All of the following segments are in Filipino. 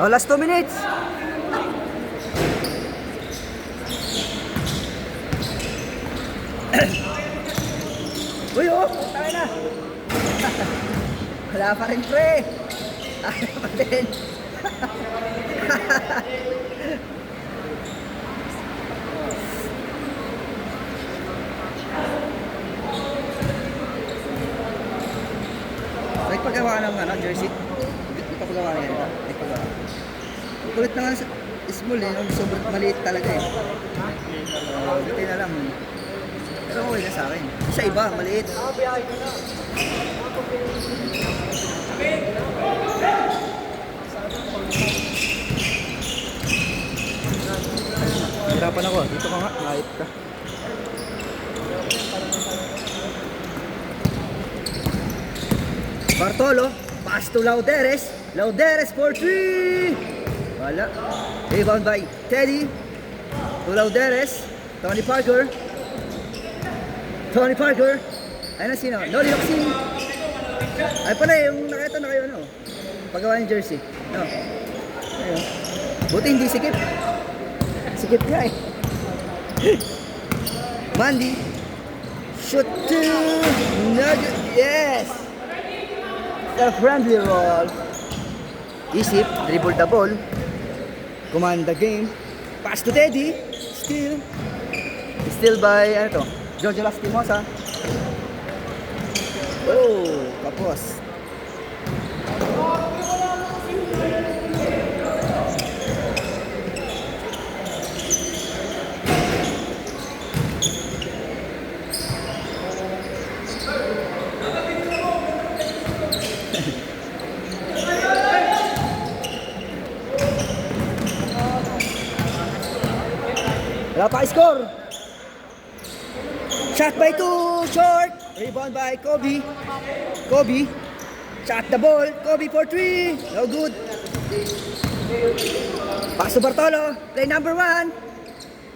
Oh, last 2 minutes. Uy, oh, tayo na. Wala pa rin, pre. Tayo pa din. Nagpagawa ng jersey. Nagpagawa na yan. Nagpagawa. Kulit na nga sa small eh. Sobrang maliit talaga eh. Dito na lang. Pero okay na sa akin. Sa iba, maliit. Hirapan ako. Dito ka nga. Mahit ka. Bartolo, pass to Lauderes. Lauderes for 3. Wala. Rebound by Teddy. To Lauderes. Tony Parker. Tony Parker. Ayun na sino? Noli Locsin. Ay pala yung nakita na kayo ano. Paggawa ng jersey. No. Ayun. Buti hindi sikip. Sikip nga eh. Mandy. Shoot to Nugget. Yes. The friendly roll. Isip, dribble the ball. Command the game. Pass to Teddy. Steal by, ano to? Jojo Lastimosa. Oh, kapos. Wala pa score. Shot by 2, short. Rebound by Kobe. Kobe. Shot the ball. Kobe for 3. No good. Pass to Bartolo. Play number 1.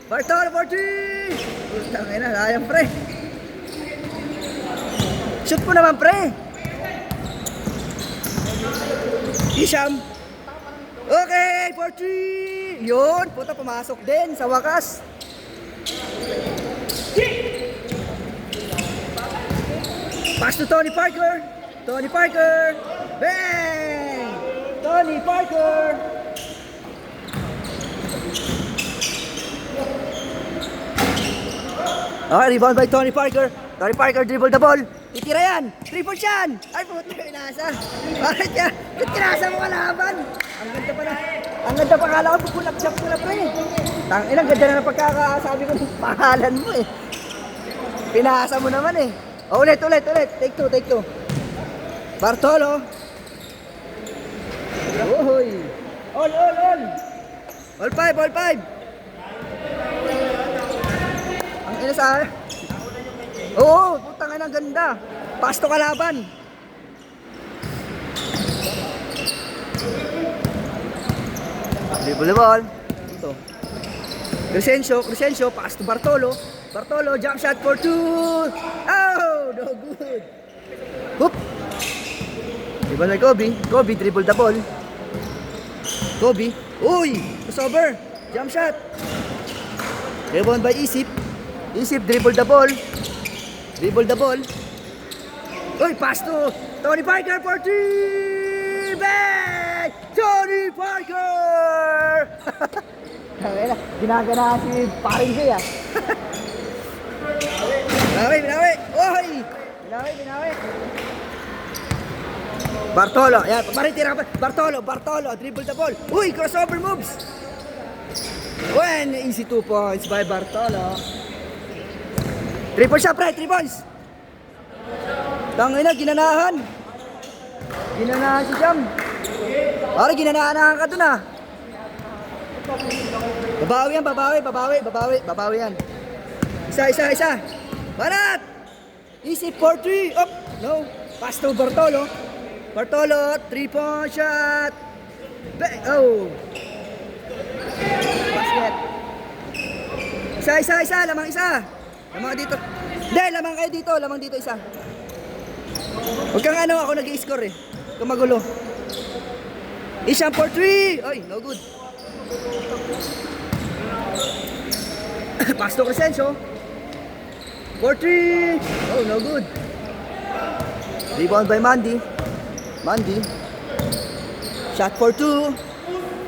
Bartolo for 3. Putang ina, sayang pre. Shoot mo naman pre. Isham. Okay, for 3. Yun, puta pumasok din sa wakas. Pass to Tony Parker. Tony Parker. Bang! Tony Parker. Okay, rebound by Tony Parker. Tony Parker dribble the ball. Titira yan. 3 points yan. Ay, puta, inasa. Bakit yan? Tinasa mo kalaban. Ang ganda pa na. Ang ganda pa, kala ko pupull-up jump ko na pre. Tangina, ang ganda na ng pagkakasabi ko ng pangalan mo eh. Pinasa mo naman eh. Oh, ulit. Take two. Bartolo. Uy. All. All five. Ang ina sa... Oo, putang ina, ang ganda. Pass to kalaban. Dribble the ball. Ito. Crescencio, pass to Bartolo. Bartolo, jump shot for 2. Oh, no good. Hoop. Dribble by Kobe. Kobe, dribble the ball. Kobe. Uy, crossover. Jump shot. Rebound by Isip. Isip, dribble the ball. Uy, pass to Tony Parker for 3. Bang! Tony Parker! Ginagana si paring Jay ah. Binawi. Oy! Binawi. Bartolo, ayan, paritira pa. Bartolo, dribble the ball. Uy, crossover moves. When easy 2 points by Bartolo. 3 points siya, pre, 3 points. Tangina, ginanahan. Ginanahan si Jam. Pare, ginanahan ka dun ah. Babawi yan. Isa. Banat! Easy 4-3. Up. No. Pass to Bartolo. 3-point shot. Bang. Oh. Basket. Isa. Lamang isa. Lamang dito. Hindi, lamang dito isa. Huwag kang ako nag-i-score eh. Huwag kang magulo. 3 Isham for 3. Oy, no good. Pass to Crescencio. For 3. Oh, no good. Rebound by Mandy. Mandy. Shot for 2.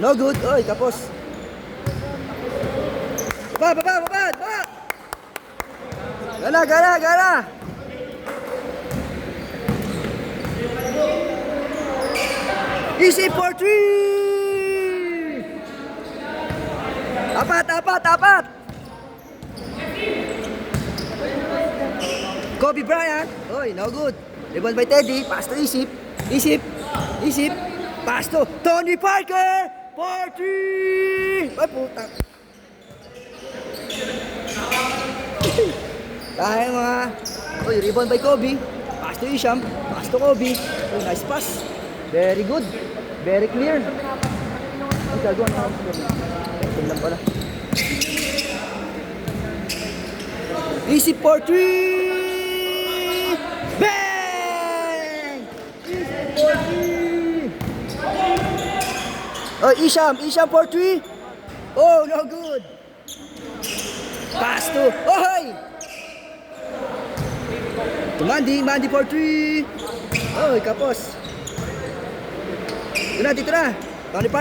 No good. Oy, tapos. Baba. Gala. Easy for 3. Apat. Kobe Bryant. Oy, no good. Rebound by Teddy. Pass to Isip. Pass to Tony Parker. For 3. Ay, puta. Kaya mga. Oy, rebound by Kobe. Pass to Isham. Pass to Kobe. Oy, nice pass. Very good. Very clear. Ay, gagawin na ako. Ito lang pala. Easy for 3. Bang! Easy for 3. Oh, Isham for 3. Oh, no good. Pass to. Oh, hi! To Mandy for 3. Oh, kapos. Dito na. Tony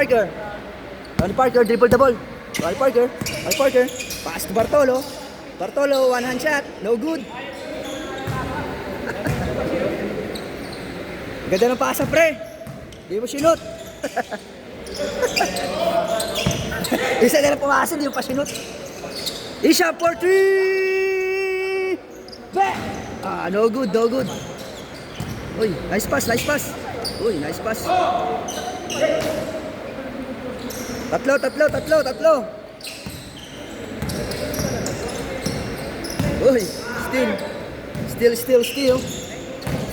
Parker, dribble the ball. Tony Parker. Pass to Bartolo, one hand shot. No good. Ganda ng pasa, pre. Di mo sinut. Isa na lang pumasa, di mo pa sinut. Isha for 3. Back. No good. Uy, nice pass. Uy, nice pass. Tatlo. Uy,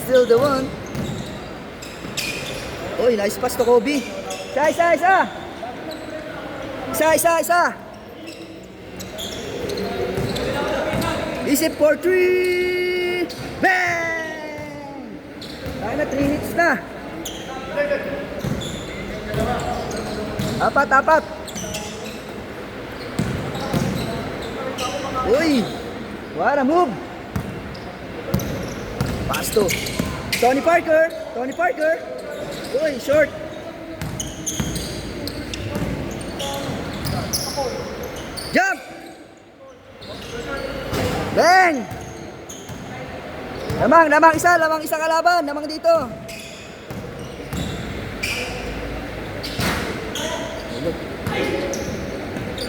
still the one. Uy, nice pass to Kobe. Isa. Isip for 3. Bang! Kaya na 3 hits na. Apat. Uy! What a move! Pass to Tony Parker. Uy, short. Jump! Bang! Lamang isa kalaban. Lamang dito.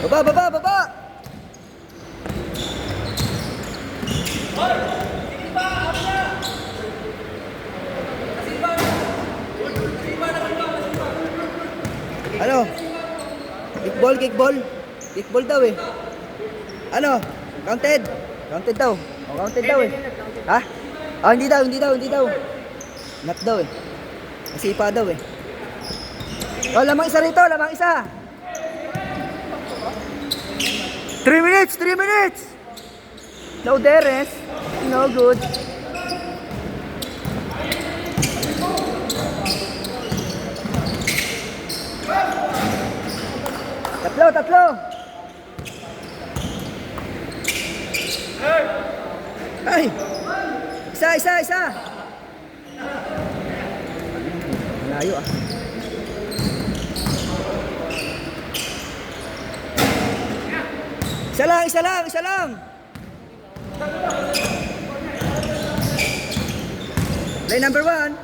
Baba. Ano? Kickball daw eh. Ano? Counted daw. Counted daw eh. Ha? Hindi daw. Not daw eh. Nasipa daw eh. Oh, lamang isa rito. 3 minutes. No deres. No good. Tatlo. Ay! Isa. Malayo ah. Isa lang. Play number 1.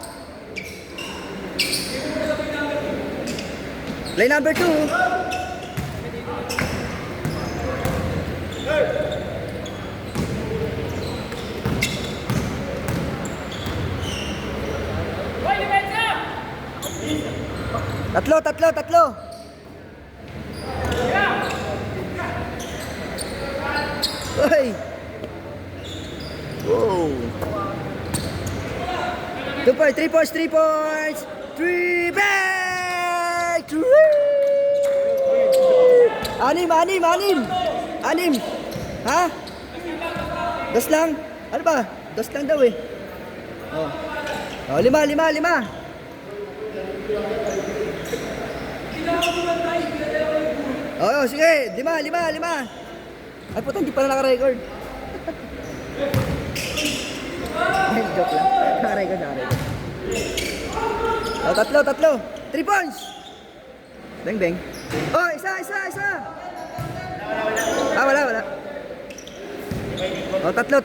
Play number 2. Tatlo. Uy! Wow! 2 points, 3 points! 3 back! 3! Anim! Ha? Das lang? Ano ba? Das lang daw eh. Oh, 5. Oo, sige. 5. Ay, puta, hindi pala naka-record. Ay, joke lang. Naka-record. Oh, tatlo. 3 points. Beng. Oh, isa. Ah, wala. Oh, tatlo.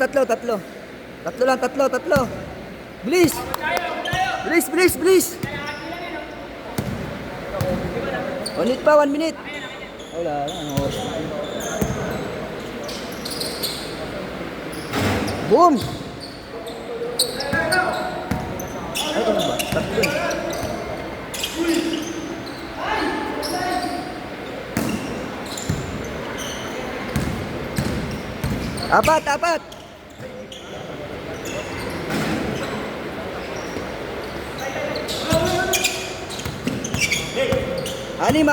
Tatlo. Bilis. Ulit pa, 1 minute. Wala. Boom! Ay, ano ba? Tatlo. Apat. Anim.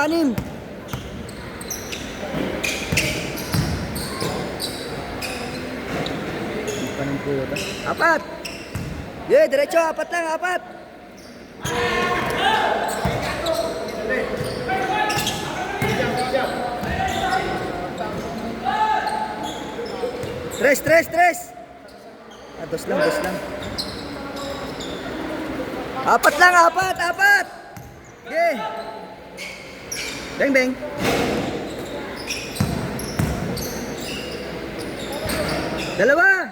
Panang puta. 4. Diretso, 4 lang. 3. Ah, dos lang. 4 lang. 4. Okay. Beng. Dalawa.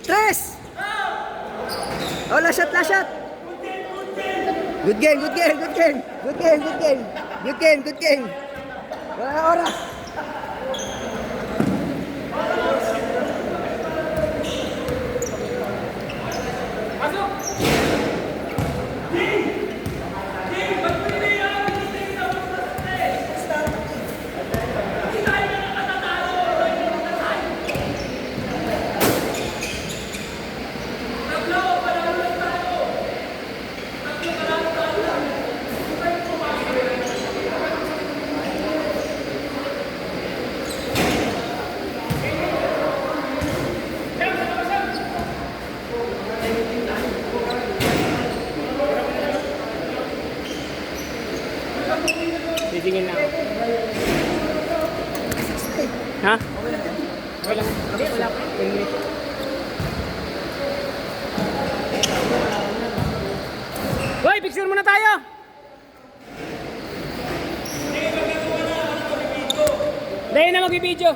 Tres. Oh, last shot. Good game. Wala na oras. Titingin na ako. Ha? Wala pa. Hoy, picture muna tayo! Dahil na mag-video.